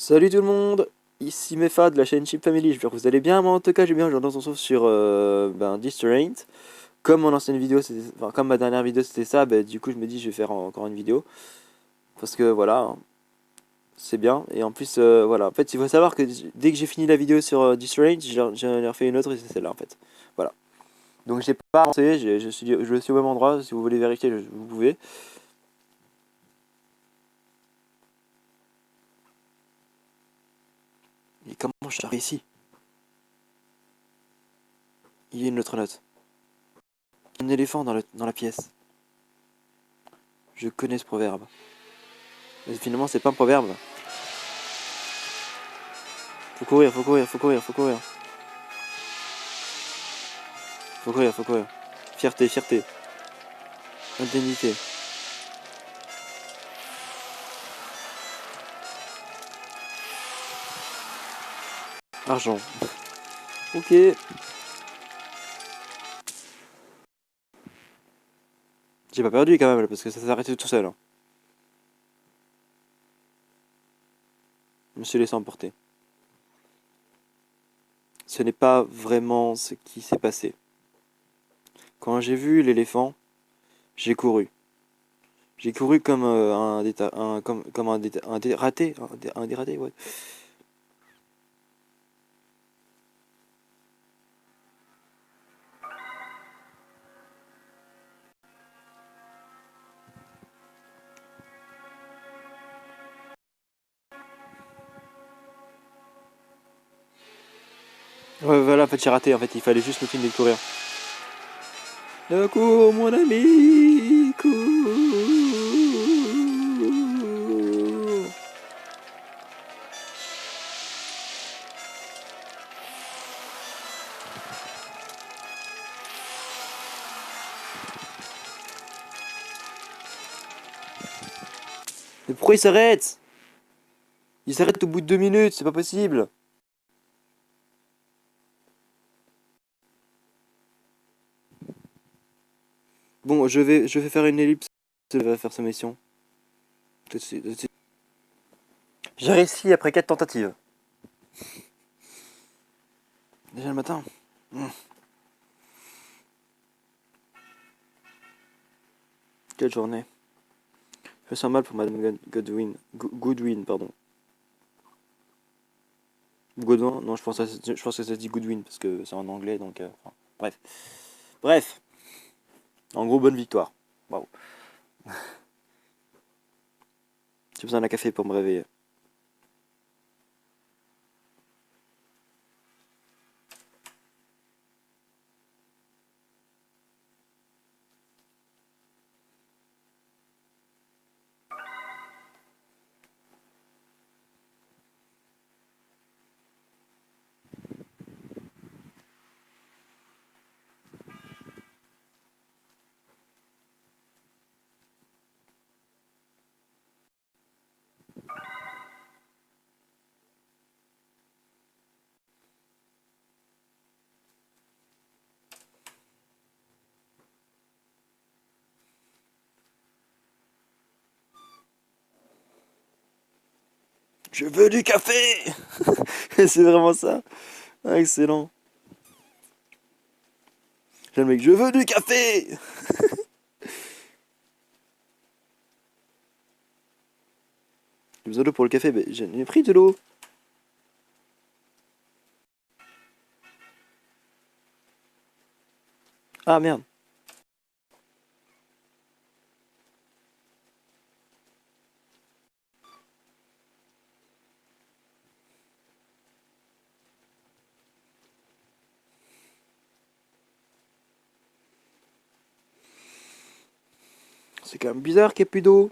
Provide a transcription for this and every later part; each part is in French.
Salut tout le monde, ici Mefa de la chaîne Chip Family, j'espère que vous allez bien, moi en tout cas j'ai bien, aujourd'hui on se retrouve sur Distraint. Comme mon ancienne vidéo, enfin, comme ma dernière vidéo c'était ça, du coup je me dis je vais faire encore une vidéo. Parce que voilà, hein, c'est bien, et en plus voilà, en fait il faut savoir que dès que j'ai fini la vidéo sur Distraint, j'en ai refait une autre et c'est celle-là en fait. Voilà. Donc j'ai pas avancé, je suis au même endroit, si vous voulez vérifier vous pouvez. Et comment je suis arrivé ici? Il y a une autre note. Un éléphant dans la pièce. Je connais ce proverbe. Mais finalement, c'est pas un proverbe. Faut courir, faut courir, faut courir, faut courir. Faut courir, faut courir. Fierté, fierté. Indemnité. Argent. Ok. J'ai pas perdu quand même, parce que ça s'est arrêté tout seul, hein. Je me suis laissé emporter. Ce n'est pas vraiment ce qui s'est passé. Quand j'ai vu l'éléphant, j'ai couru. J'ai couru comme comme un dératé, un dératé, ouais. Ouais, voilà, en fait, j'ai raté, en fait, il fallait juste continuer de courir. Cours, mon ami, cours. Mais pourquoi il s'arrête? Il s'arrête au bout de 2 minutes, c'est pas possible. Bon, je vais faire une ellipse. Je vais faire sa mission. Tout de suite, tout de suite. J'ai réussi après 4 tentatives. Déjà le matin. Quelle journée. Je me sens mal pour Madame Godwin. Goodwin, pardon. Godwin? Non, je pense que ça se dit Goodwin parce que c'est en anglais, donc. Enfin, bref. Bref. En gros, bonne victoire. Bravo. J'ai besoin d'un café pour me réveiller. Je veux du café. C'est vraiment ça. Ah, excellent. J'ai le mec, je veux du café. J'ai besoin d'eau pour le café, mais j'ai pris de l'eau. Ah merde. C'est quand même bizarre qu'il n'y ait plus d'eau.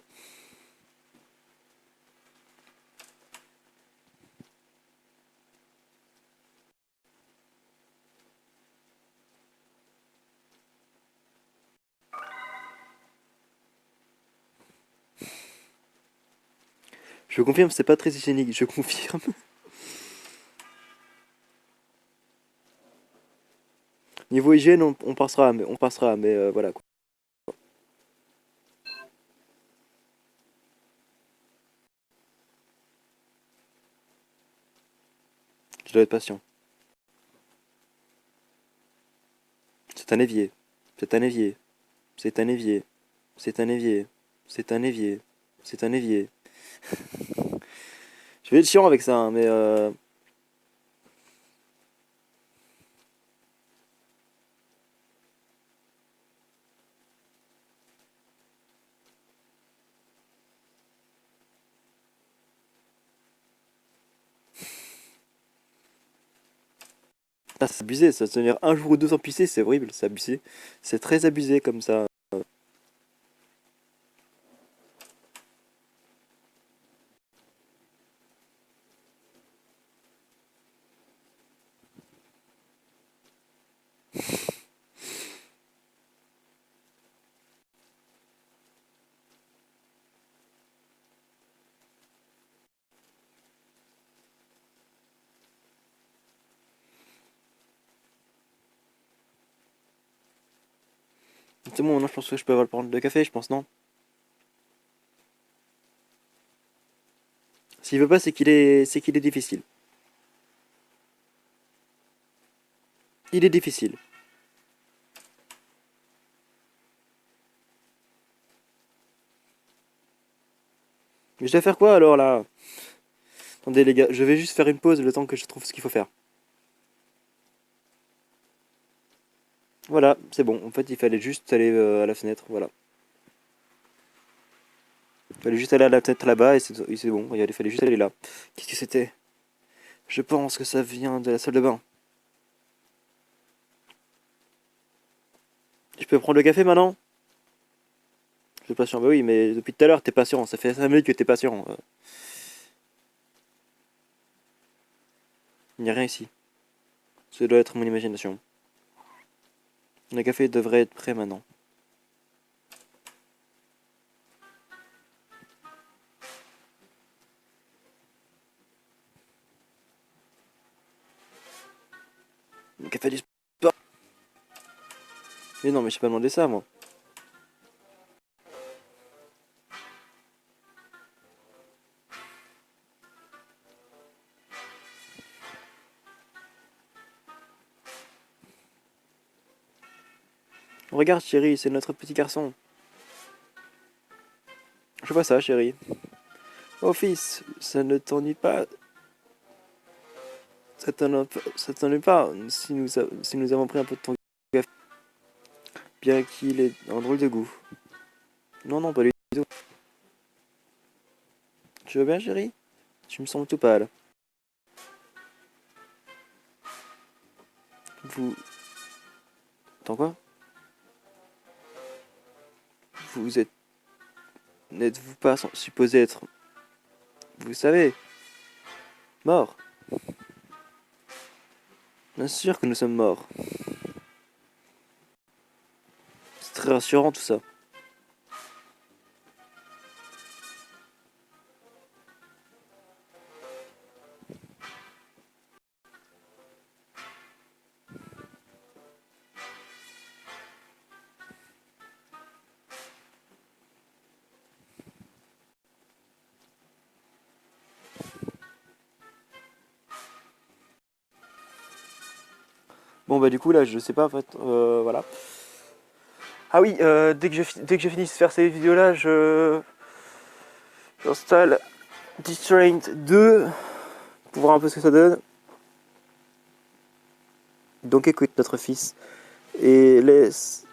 Je confirme, c'est pas très hygiénique, je confirme. Niveau hygiène, on passera, mais voilà quoi. Je dois être patient. C'est un évier. C'est un évier. C'est un évier. C'est un évier. C'est un évier. C'est un évier. Je vais être chiant avec ça, hein, mais ah, c'est abusé, ça tenir un jour ou deux sans pisser, c'est horrible, c'est abusé. C'est très abusé comme ça. C'est bon, maintenant je pense que je peux avoir le prendre de café, je pense, non? S'il veut pas, c'est qu'il est difficile. Il est difficile. Mais je dois faire quoi alors là? Attendez les gars, je vais juste faire une pause le temps que je trouve ce qu'il faut faire. Voilà, c'est bon. En fait, il fallait juste aller à la fenêtre, voilà. Il fallait juste aller à la fenêtre là-bas et c'est bon. Regardez, il fallait juste aller là. Qu'est-ce que c'était? Je pense que ça vient de la salle de bain. Je peux prendre le café maintenant? Je suis patient. Bah oui, mais depuis tout à l'heure, t'es patient. Ça fait 5 minutes que t'es patient. Il n'y a rien ici. Ça doit être mon imagination. Le café devrait être prêt maintenant. Le café du sport. Mais non, mais j'ai pas demandé ça, moi. Regarde, chérie, c'est notre petit garçon. Je vois ça, chérie. Oh, fils, ça ne t'ennuie pas. Ça t'ennuie pas si nous avons pris un peu de ton café, bien qu'il ait un drôle de goût. Non, non, pas du tout. Tu vas bien, chérie? Tu me sembles tout pâle. Vous... Attends quoi? Vous êtes... N'êtes-vous pas supposé être... Vous savez, mort? Bien sûr que nous sommes morts. C'est très rassurant tout ça. Bon bah du coup là je sais pas en fait, voilà. Ah oui, dès que je finisse de faire ces vidéos là, j'installe Distraint 2 pour voir un peu ce que ça donne. Donc écoute notre fils et laisse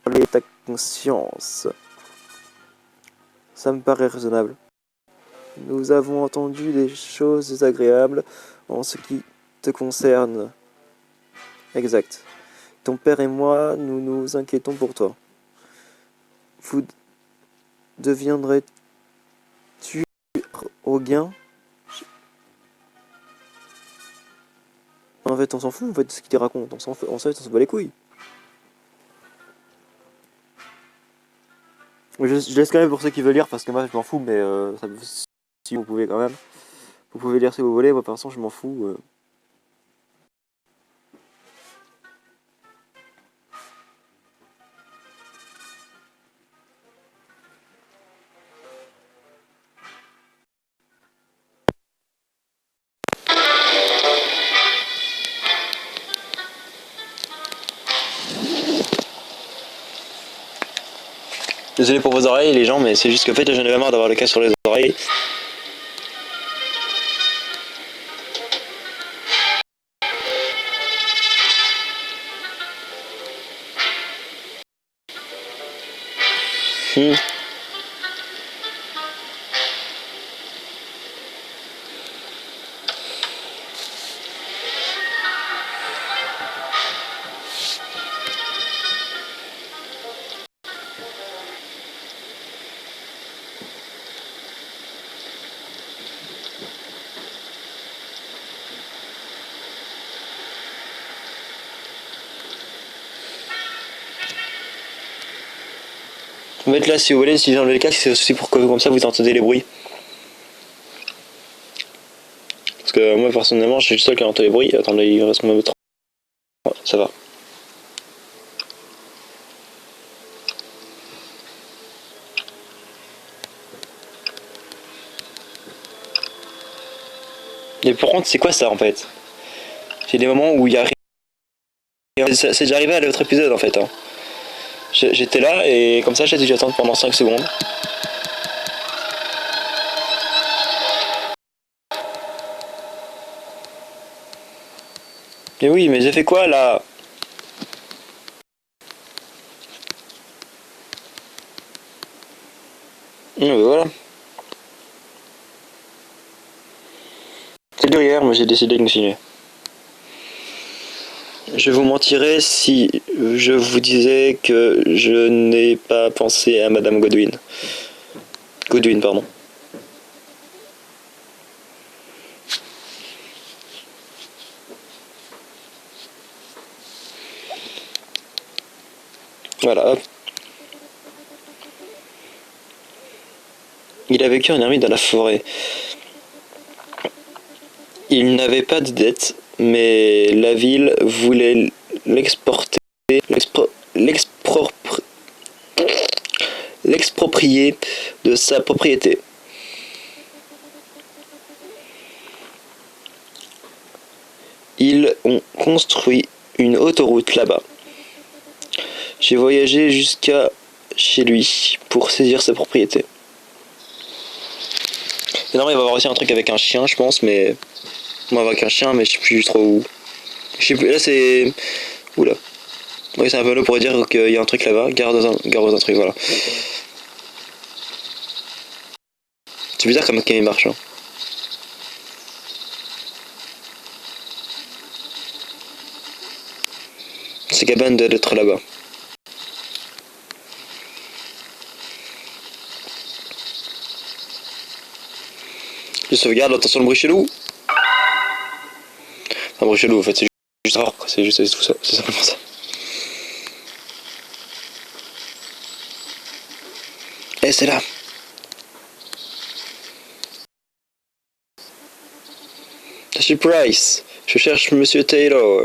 parler ta conscience. Ça me paraît raisonnable. Nous avons entendu des choses désagréables en ce qui te concerne. Exact. Ton père et moi, nous nous inquiétons pour toi. Vous deviendrais-tu au gain? En fait, on s'en fout en fait, de ce qu'il te raconte. On s'en bat les couilles. Je laisse quand même pour ceux qui veulent lire parce que moi je m'en fous, mais si vous pouvez quand même. Vous pouvez lire si vous voulez, moi pour l'instant je m'en fous. Désolé pour vos oreilles les gens, mais c'est juste qu'en fait j'en avais marre d'avoir le casque sur les oreilles. En fait là si vous voulez, si j'enlève le casque c'est aussi pour que comme ça vous entendez les bruits. Parce que moi personnellement je suis le seul qui entend les bruits. Attendez, il reste même 3. Ça va. Et par contre c'est quoi ça en fait? C'est des moments où il y a rien. C'est déjà arrivé à l'autre épisode en fait. Hein. J'étais là et comme ça j'ai dû attendre pendant 5 secondes. Mais oui, mais j'ai fait quoi là? Voilà. C'est dur hier, mais j'ai décidé de continuer. Je vous mentirais si je vous disais que je n'ai pas pensé à Madame Godwin. Godwin, pardon. Voilà, hop. Il a vécu en ermite dans la forêt. Il n'avait pas de dette, mais la ville voulait l'exporter, l'exproprier de sa propriété. Ils ont construit une autoroute là-bas. J'ai voyagé jusqu'à chez lui pour saisir sa propriété. Et non, il va y avoir aussi un truc avec un chien, je pense, mais... Moi, avec un chien, mais je sais plus trop où. Je sais plus, là c'est... Oula. Oui, c'est un peu là pour dire qu'il y a un truc là-bas. Gare aux un truc, voilà. C'est bizarre comme il marche. Hein. C'est cabane d'être là-bas. Je sauvegarde, attention le bruit chelou. Un bruit chelou, en fait, c'est juste rare, c'est juste tout ça, c'est simplement ça. Et c'est là. Surprise. Je cherche Monsieur Taylor.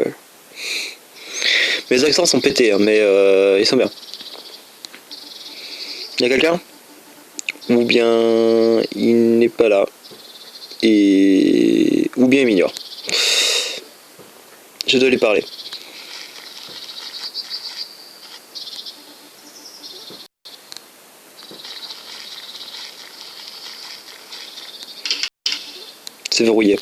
Mes accents sont pétés, hein, mais ils sont bien. Y'a quelqu'un? Ou bien il n'est pas là. Et... Ou bien il m'ignore. Je dois lui parler. C'est verrouillé.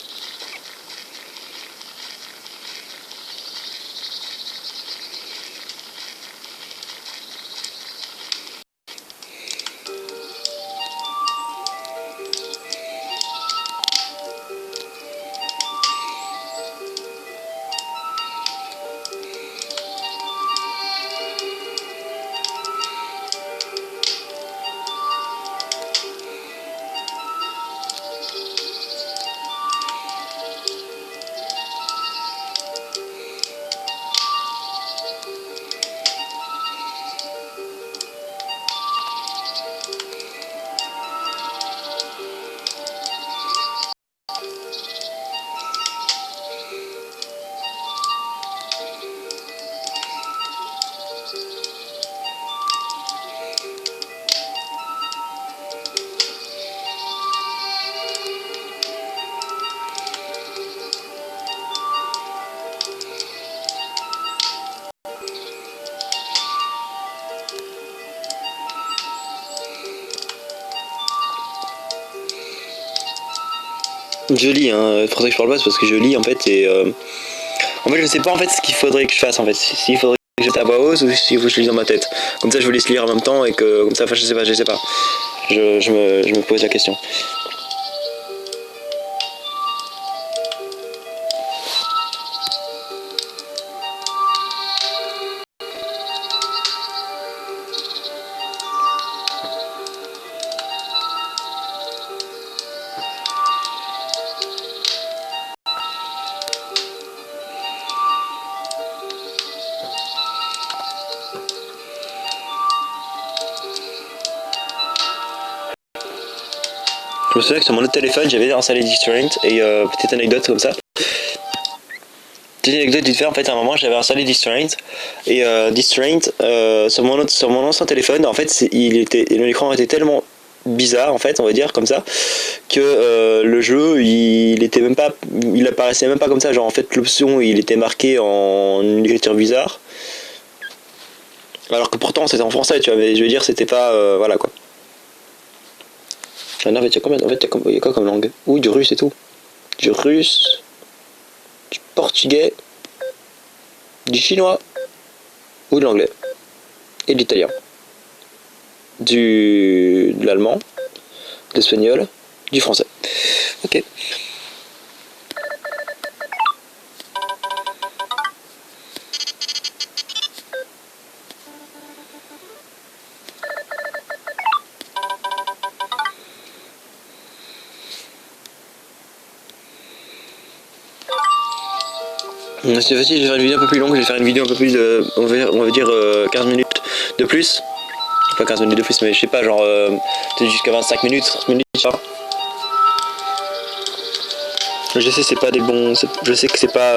Je lis, hein, c'est pour ça que je parle pas, c'est parce que je lis en fait et en fait je sais pas en fait ce qu'il faudrait que je fasse en fait. S'il faudrait que je tape à voix haute ou s'il faut que je lise dans ma tête. Comme ça je vous laisse lire en même temps et que comme ça, enfin je sais pas. Je me pose la question. Je me souviens que sur mon autre téléphone, j'avais installé Distraint et petite anecdote comme ça. Petite anecdote vite fait, en fait, à un moment, j'avais installé Distraint et Distraint sur mon ancien téléphone, en fait, l'écran était tellement bizarre, en fait, on va dire comme ça, que le jeu, il apparaissait même pas comme ça. Genre, en fait, l'option, il était marqué en une écriture bizarre. Alors que pourtant, c'était en français, tu vois, mais je veux dire, c'était pas, voilà quoi. Ah non, en fait, il y a quoi comme langue? Oui, du russe et tout. Du russe, du portugais, du chinois, ou de l'anglais, et de l'italien. De l'allemand, de l'espagnol, du français. Ok. C'est facile, je vais faire une vidéo un peu plus longue, je vais faire une vidéo un peu plus de, on va dire 15 minutes de plus. Pas 15 minutes de plus, mais je sais pas, genre peut-être jusqu'à 25 minutes, 30 minutes, tu vois. Je sais c'est pas des bons, je sais que c'est pas...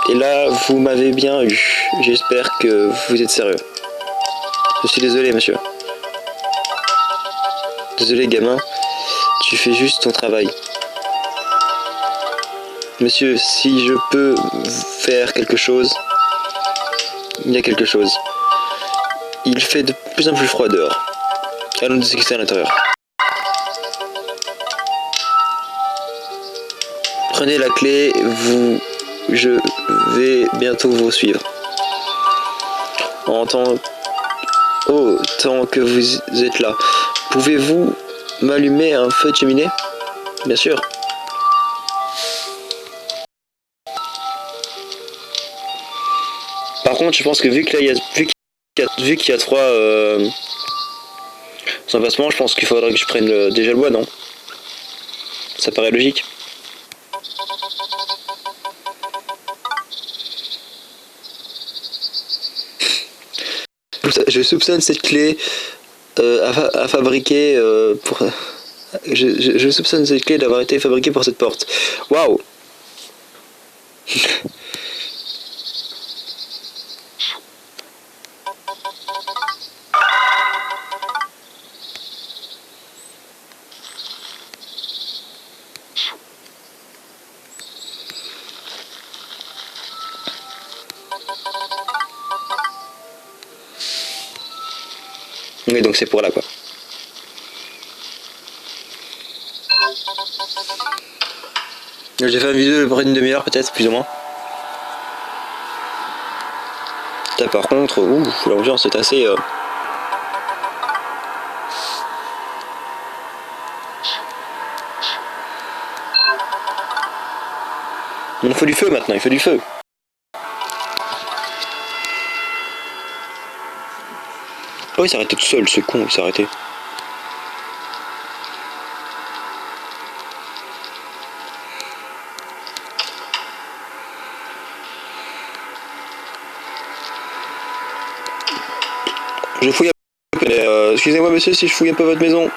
Et là, vous m'avez bien eu. J'espère que vous êtes sérieux. Je suis désolé, monsieur. Désolé, gamin. Tu fais juste ton travail. Monsieur, si je peux faire quelque chose, il y a quelque chose. Il fait de plus en plus froid dehors. Allons nous exécuter à l'intérieur. Prenez la clé, je vais bientôt vous suivre. Tant que vous êtes là, pouvez-vous m'allumer un feu de cheminée? Bien sûr. Par contre, je pense que vu qu'il y a 3 emplacements, je pense qu'il faudrait que je prenne déjà le bois, non? Ça paraît logique. Je soupçonne cette clé à fabriquer pour... Je soupçonne cette clé d'avoir été fabriquée pour cette porte. Waouh. Oui, donc c'est pour là, quoi. J'ai fait une vidéo de près d'une demi-heure, peut-être, plus ou moins. Là, par contre, l'ambiance est assez... Il faut du feu maintenant, il faut du feu. Oh, il s'est arrêté tout seul, ce con, il s'est arrêté. Je fouille un peu. Excusez-moi, monsieur, si je fouille un peu votre maison.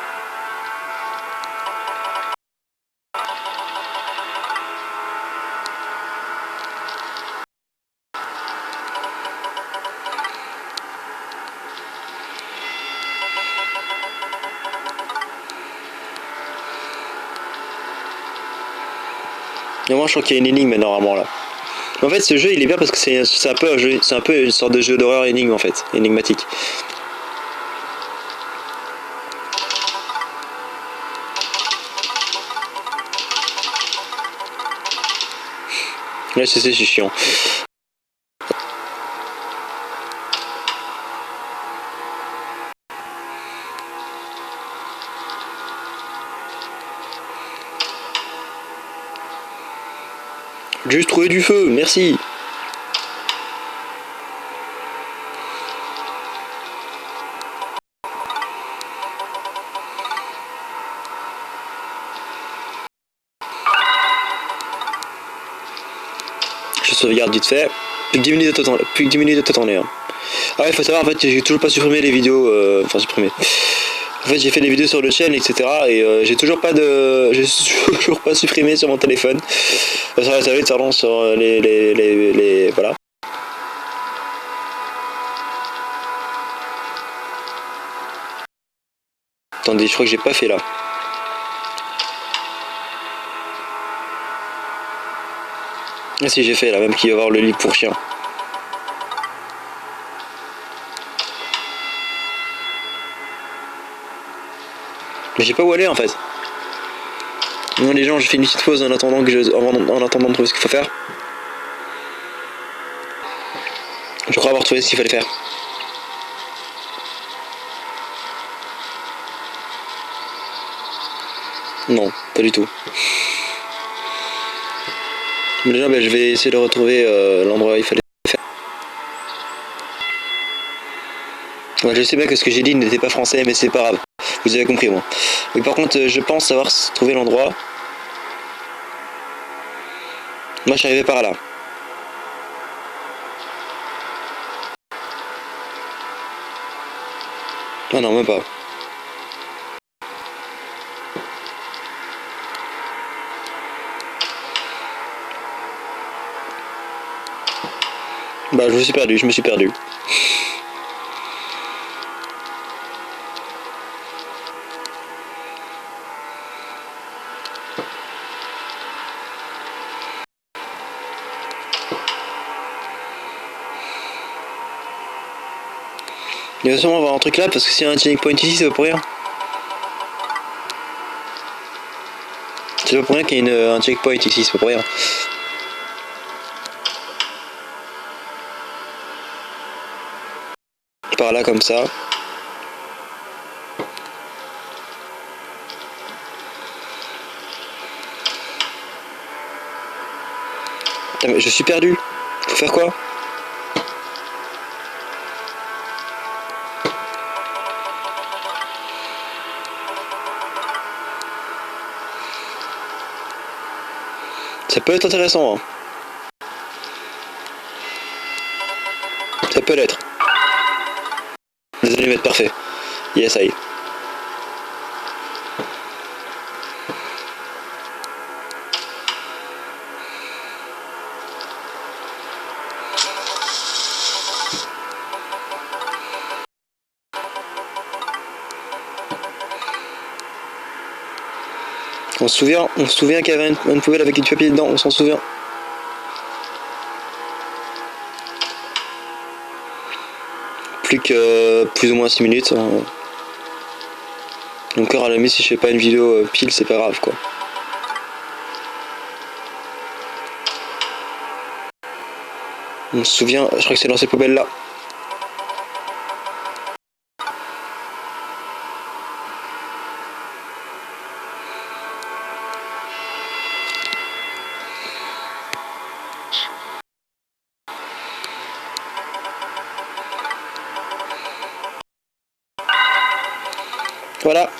Et moi, je crois qu'il y a une énigme normalement là. En fait, ce jeu, il est bien parce que c'est un peu un jeu, c'est un peu une sorte de jeu d'horreur énigme en fait, énigmatique. Ouais, c'est chiant. Juste trouver du feu, merci. Je sauvegarde vite fait. Plus que 10 minutes de temps, hein. Ah ouais, faut savoir, en fait, j'ai toujours pas supprimé les vidéos, enfin supprimé. En fait, j'ai fait des vidéos sur le chaîne, etc. Et j'ai toujours pas supprimé sur mon téléphone. Sur la tablette, pardon, sur les voilà. Attendez, je crois que j'ai pas fait là. Ah si, j'ai fait là, même qu'il va y avoir le lit pour chien. Mais j'ai pas où aller en fait. Non, les gens, je fais une petite pause en attendant de trouver ce qu'il faut faire. Je crois avoir trouvé ce qu'il fallait faire. Non, pas du tout. Mais déjà, je vais essayer de retrouver l'endroit où il fallait faire. Ouais, je sais bien que ce que j'ai dit n'était pas français, mais c'est pas grave. Vous avez compris, moi. Mais par contre, je pense savoir trouver l'endroit. Moi, je suis arrivé par là. Ah non, même pas. Bah, je me suis perdu. Il va sûrement avoir un truc là, parce que s'il y a un checkpoint ici, c'est pas pour rien. C'est pas pour rien qu'il y ait un checkpoint ici, c'est pas pour rien. Par là, comme ça. Putain, mais je suis perdu. Faut faire quoi? Ça peut être intéressant, hein. Ça peut l'être. Les allumettes, parfait. Yes, ça y est. On se souvient qu'il y avait une poubelle avec du papier dedans, on s'en souvient. Plus que plus ou moins 6 minutes. Hein. Encore à la limite, si je fais pas une vidéo pile, c'est pas grave quoi. On se souvient, je crois que c'est dans ces poubelles là. Voilà.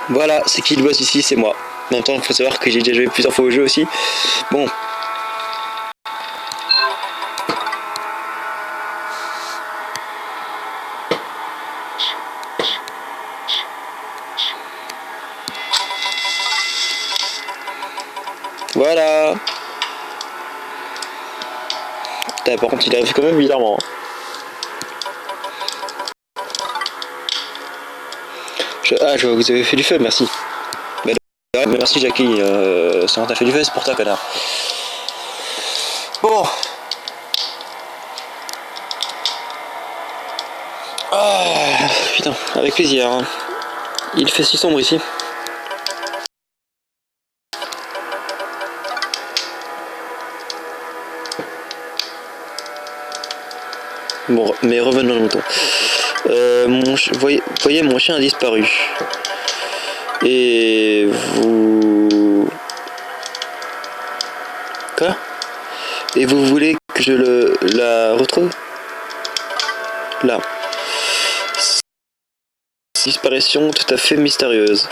Voilà, c'est qui le boss ici, c'est moi. En même temps, il faut savoir que j'ai déjà joué plusieurs fois au jeu aussi. Bon. Voilà. Putain, par contre, il arrive quand même bizarrement. Ah, je vois que vous avez fait du feu, merci. Merci Jackie, ça t'a fait du feu, c'est pour toi, connard. Bon. Ah, putain, avec plaisir. Hein. Il fait si sombre ici. Bon, mais revenons au mouton. Voyez, mon chien a disparu. Et vous... Quoi? Et vous voulez que je la retrouve? Là. Disparition tout à fait mystérieuse.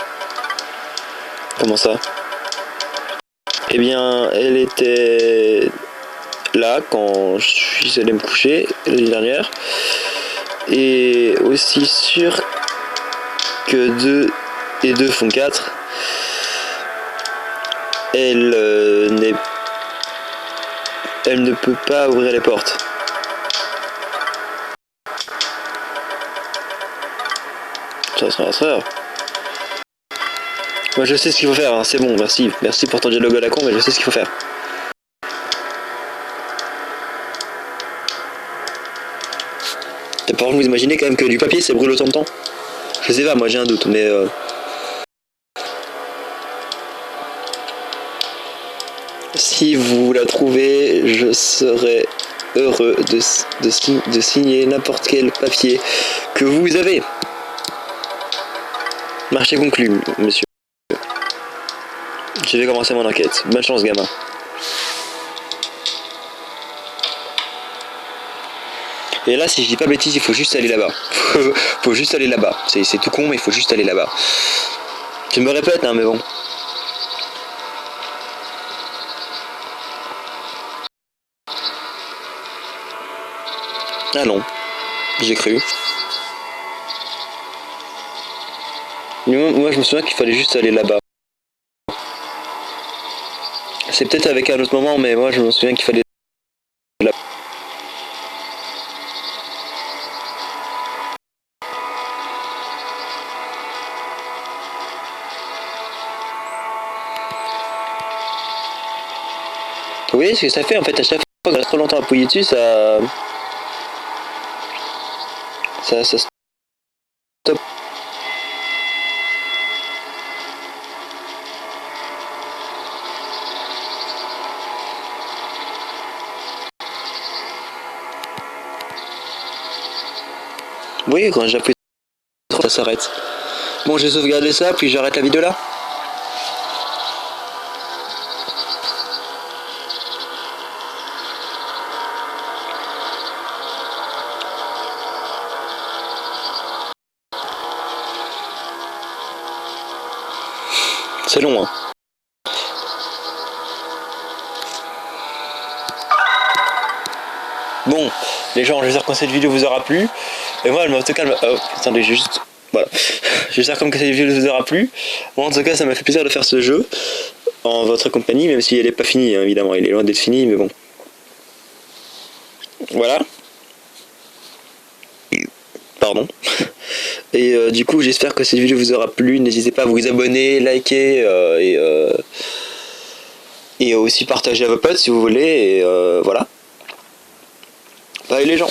Comment ça? Eh bien, elle était là quand je suis allé me coucher l'année dernière. Et aussi sûr que 2 et 2 font 4. Elle ne peut pas ouvrir les portes. Ça sera. Moi je sais ce qu'il faut faire, hein. C'est bon, merci. Merci pour ton dialogue à la con, mais je sais ce qu'il faut faire. Et par contre, vous imaginez quand même que du papier ça brûle autant de temps? Je sais pas, moi j'ai un doute, mais si vous la trouvez, je serai heureux de signer n'importe quel papier que vous avez. Marché conclu, monsieur. Je vais commencer mon enquête. Bonne chance, gamin. Et là, si je dis pas bêtise, il faut juste aller là-bas. Faut juste aller là-bas. C'est tout con, mais il faut juste aller là-bas. Je me répète, hein, mais bon. Ah non, j'ai cru. Moi, je me souviens qu'il fallait juste aller là-bas. C'est peut-être avec un autre moment, mais moi, je me souviens qu'il fallait là-bas. Vous voyez ce que ça fait en fait, à chaque fois qu'on reste trop longtemps appuyé dessus, ça stoppe. Vous voyez, quand j'appuie trop, ça s'arrête. Bon, j'ai sauvegardé ça, puis j'arrête la vidéo là. C'est long, hein. Bon, les gens, j'espère que cette vidéo vous aura plu. Et moi, en tout cas, attendez, juste... Voilà. J'espère que cette vidéo vous aura plu. Moi, en tout cas, ça m'a fait plaisir de faire ce jeu en votre compagnie, même si elle n'est pas finie, hein, évidemment. Il est loin d'être fini, mais bon. Voilà. Pardon. Et du coup, j'espère que cette vidéo vous aura plu. N'hésitez pas à vous abonner, liker et aussi partager à vos potes si vous voulez. Et voilà. Bye les gens.